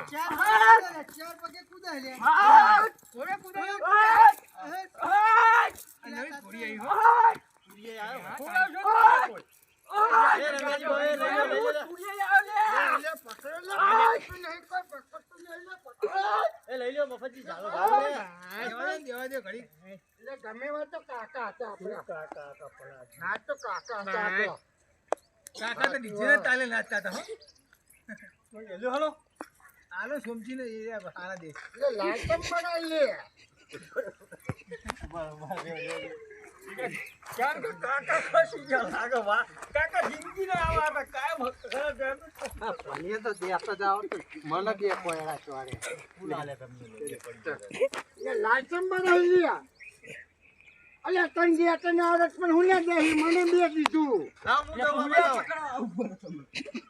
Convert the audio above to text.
ચાર પગે કૂદાય લે ઓરે કુદાયો નવી પૂરી આવી હો પૂરી આવ્યો લઈ લ્યો મફતજી ચાલો દેવા દે ઘડી એટલે ગમે વાત તો કાકા હતા આપણે કાકા હા તો કાકા હતા આપણો. કાકા તો ડીજે તાલે નાચતા હતા હો લ્યો હાલો આલો સોમજી ને એ હારા દે એટલે લાયસન્સ બનાવીએ કાકા ખસી ગયા લાગે વાહ કાકા જિંદગી ના આવા કાયમ મને તો દેખતા જાવ તો મને બે કોયડા ચોરે ફૂલાલે તમને એટલે લાયસન્સ બનાવી લે અલ્યા તન જે તને આવડત પણ હું ને દેહી મને બે દીધું ના હું તો